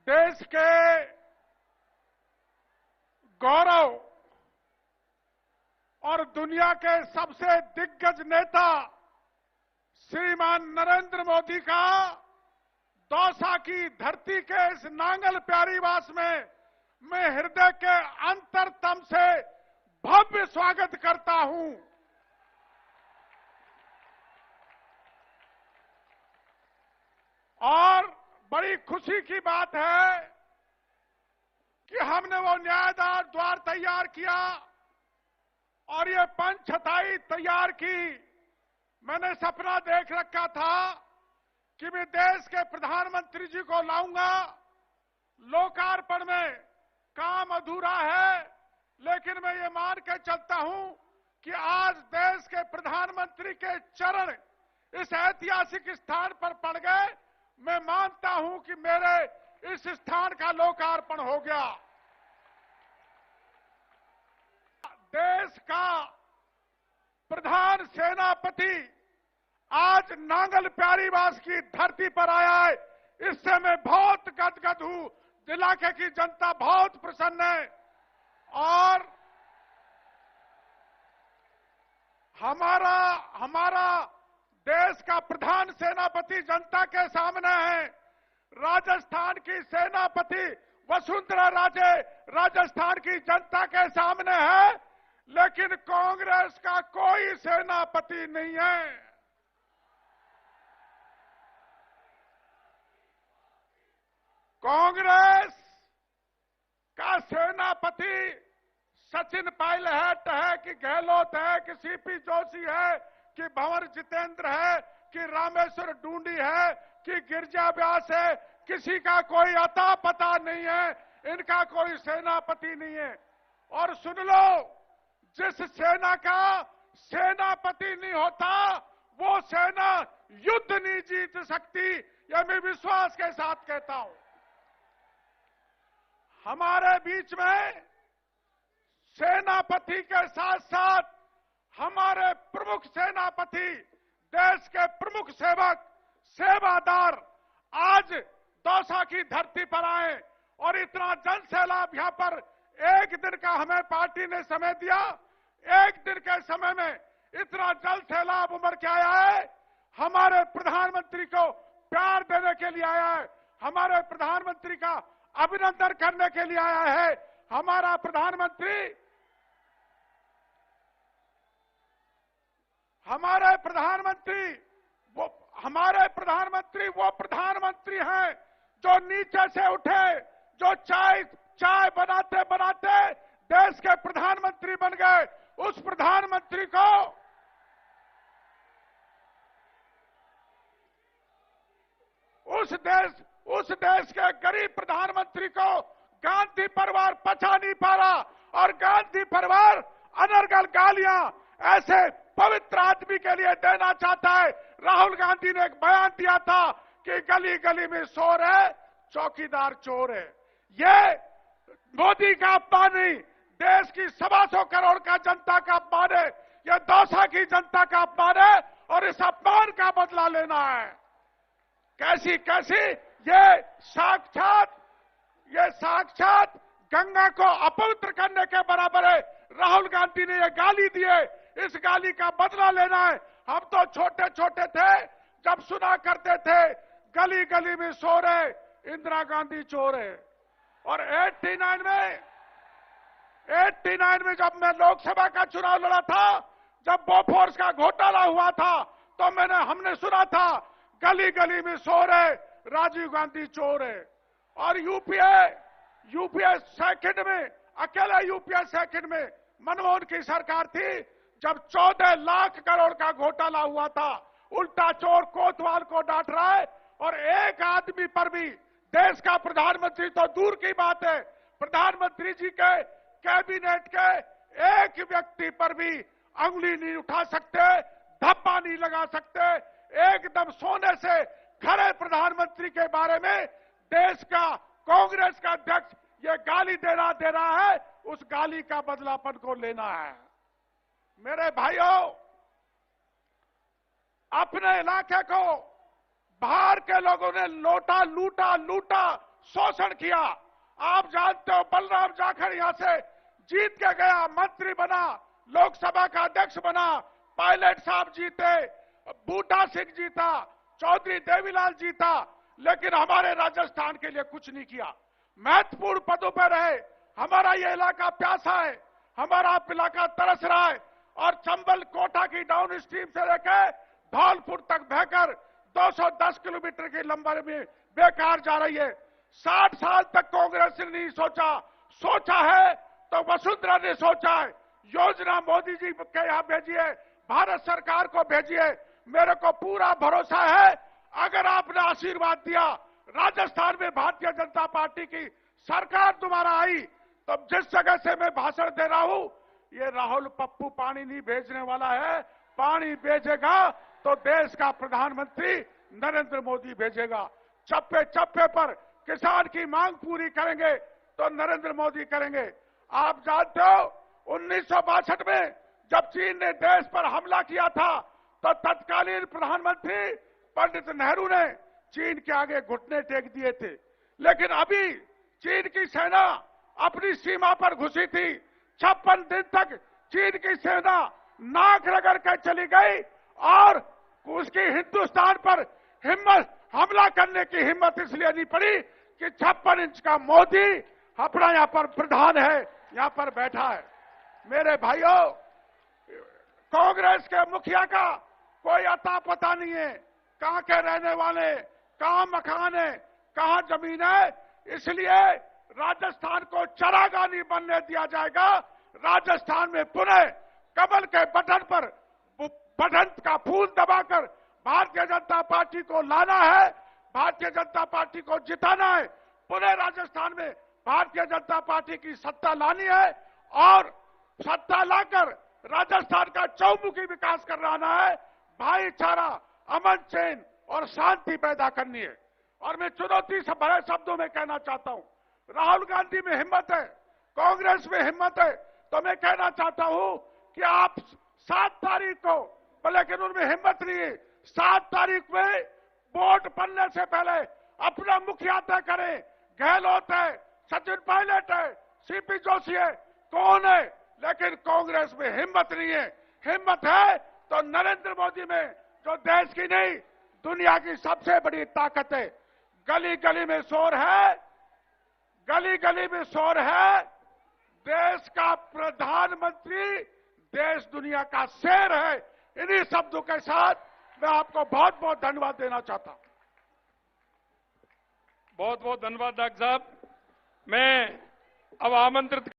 देश के गौरव और दुनिया के सबसे दिग्गज नेता श्रीमान नरेंद्र मोदी का दौसा की धरती के इस नांगल प्यारीवास में मैं हृदय के अंतरतम से भव्य स्वागत करता हूं। और बड़ी खुशी की बात है कि हमने वो न्यायदार द्वार तैयार किया और ये पंचछताई तैयार की। मैंने सपना देख रखा था कि मैं देश के प्रधानमंत्री जी को लाऊंगा। लोकार्पण में काम अधूरा है, लेकिन मैं ये मान के चलता हूं कि आज देश के प्रधानमंत्री के चरण इस ऐतिहासिक स्थान पर पड़ गए। मैं मानता हूं कि मेरे इस स्थान का लोकार्पण हो गया। देश का प्रधान सेनापति आज नांगल प्यारीवास की धरती पर आया है, इससे मैं बहुत गदगद हूं। इलाके की जनता बहुत प्रसन्न है और हमारा देश का प्रधान सेनापति जनता के सामने है। राजस्थान की सेनापति वसुंधरा राजे राजस्थान की जनता के सामने है, लेकिन कांग्रेस का कोई सेनापति नहीं है। कांग्रेस का सेनापति सचिन पायलट है कि गहलोत है कि सीपी जोशी है कि भंवर जितेंद्र है कि रामेश्वर डूंडी है कि गिरिजा व्यास है, किसी का कोई अता पता नहीं है, इनका कोई सेनापति नहीं है। और सुन लो, जिस सेना का सेनापति नहीं होता वो सेना युद्ध नहीं जीत सकती, यह मैं विश्वास के साथ कहता हूं। हमारे बीच में सेनापति के साथ साथ हमारे प्रमुख सेनापति, देश के प्रमुख सेवक, सेवादार आज दौसा की धरती पर आए और इतना जन सैलाब यहां पर एक दिन का हमें पार्टी ने समय दिया। एक दिन के समय में इतना जल सैलाब उमड़ के आया है। हमारे प्रधानमंत्री को प्यार देने के लिए आया है, हमारे प्रधानमंत्री का अभिनंदन करने के लिए आया है। हमारे प्रधानमंत्री वो प्रधानमंत्री हैं जो नीचे से उठे, जो चाय बनाते बनाते देश के प्रधानमंत्री बन गए। उस प्रधानमंत्री को उस देश के गरीब प्रधानमंत्री को गांधी परिवार पचा नहीं पा रहा और गांधी परिवार अनर्गल गालियां ऐसे पवित्र आदमी के लिए देना चाहता है। राहुल गांधी ने एक बयान दिया था कि गली गली में शोर है, चौकीदार चोर है। ये मोदी का अपमान नहीं, देश की 125 करोड़ का जनता का अपमान है, यह दौसा की जनता का अपमान है और इस अपमान का बदला लेना है। कैसी ये साक्षात गंगा को अपवित्र करने के बराबर है। राहुल गांधी ने ये गाली दिए, इस गाली का बदला लेना है। हम तो छोटे छोटे थे जब सुना करते थे गली गली में शोर है, इंदिरा गांधी चोर है। और 89 में जब मैं लोकसभा का चुनाव लड़ा था, जब बोफोर्स का घोटाला हुआ था, तो हमने सुना था गली गली में शोर है, राजीव गांधी चोर है। और यूपीए सेकंड में, अकेला यूपीए सेकंड में मनमोहन की सरकार थी, जब 14 लाख करोड़ का घोटाला हुआ था। उल्टा चोर कोतवाल को डांट रहा है और एक आदमी पर भी, देश का प्रधानमंत्री तो दूर की बात है, प्रधानमंत्री जी के कैबिनेट के एक व्यक्ति पर भी अंगुली नहीं उठा सकते, धब्बा नहीं लगा सकते। एकदम सोने से खरे प्रधानमंत्री के बारे में देश का कांग्रेस का अध्यक्ष ये गाली दे रहा है, उस गाली का बदलापन को लेना है। मेरे भाइयों, अपने इलाके को बाहर के लोगों ने लूटा, शोषण किया। आप जानते हो बलराम जाखड़ यहां से जीत के गया, मंत्री बना, लोकसभा का अध्यक्ष बना, पायलट साहब जीते, बूटा सिंह जीता, चौधरी देवीलाल जीता, लेकिन हमारे राजस्थान के लिए कुछ नहीं किया। महत्वपूर्ण पदों पर रहे। हमारा ये इलाका प्यासा है, हमारा इलाका तरस रहा है, और चंबल कोटा की डाउन स्ट्रीम से लेकर धौलपुर तक बहकर 210 किलोमीटर की लंबाई में बेकार जा रही है। 60 साल तक कांग्रेस ने नहीं सोचा है तो वसुंधरा ने सोचा है। योजना मोदी जी के यहां भेजिए, भारत सरकार को भेजिए। मेरे को पूरा भरोसा है, अगर आपने आशीर्वाद दिया, राजस्थान में भारतीय जनता पार्टी की सरकार तुम्हारा आई, तो जिस जगह से मैं भाषण दे रहा हूं, ये राहुल पप्पू पानी नहीं भेजने वाला है। पानी भेजेगा तो देश का प्रधानमंत्री नरेंद्र मोदी भेजेगा। चप्पे चप्पे पर किसान की मांग पूरी करेंगे तो नरेंद्र मोदी करेंगे। आप जानते हो 1962 में जब चीन ने देश पर हमला किया था, तो तत्कालीन प्रधानमंत्री पंडित नेहरू ने चीन के आगे घुटने टेक दिए थे। लेकिन अभी चीन की सेना अपनी सीमा पर घुसी थी। 56 दिन तक चीन की सेना नाक रगड़ कर चली गई, और उसकी हिंदुस्तान पर हमला करने की हिम्मत इसलिए नहीं पड़ी कि 56 इंच का मोदी अपना यहां पर प्रधान है, यहां पर बैठा है। मेरे भाइयों, कांग्रेस के मुखिया का कोई अता पता नहीं है, कहां के रहने वाले, कहां मकान है, कहां जमीन है। इसलिए राजस्थान को चरागाह नहीं बनने दिया जाएगा। राजस्थान में पुनः कमल के बटन का फूल दबाकर भारतीय जनता पार्टी को लाना है, भारतीय जनता पार्टी को जिताना है। पुनः राजस्थान में भारतीय जनता पार्टी की सत्ता लानी है, और सत्ता लाकर राजस्थान का चौमुखी विकास कराना है। भाईचारा, अमन चैन और शांति पैदा करनी है। और मैं चुनौती से भरे शब्दों में कहना चाहता हूं, राहुल गांधी में हिम्मत है, कांग्रेस में हिम्मत है, तो मैं कहना चाहता हूं कि आप 7 तारीख को, लेकिन उनमें हिम्मत नहीं है, 7 तारीख में वोट बनने से पहले अपना मुखिया तय करें। गहलोत है, सचिन पायलट है, सीपी जोशी है, कौन है, लेकिन कांग्रेस में हिम्मत नहीं है। हिम्मत है तो नरेंद्र मोदी में, जो देश की नहीं दुनिया की सबसे बड़ी ताकत है। गली गली में शोर है, गली गली में शोर है, देश का प्रधानमंत्री देश दुनिया का शेर है। इन्हीं शब्दों के साथ मैं आपको बहुत बहुत धन्यवाद देना चाहता हूं। बहुत बहुत धन्यवाद डॉक्टर साहब। मैं अब आमंत्रित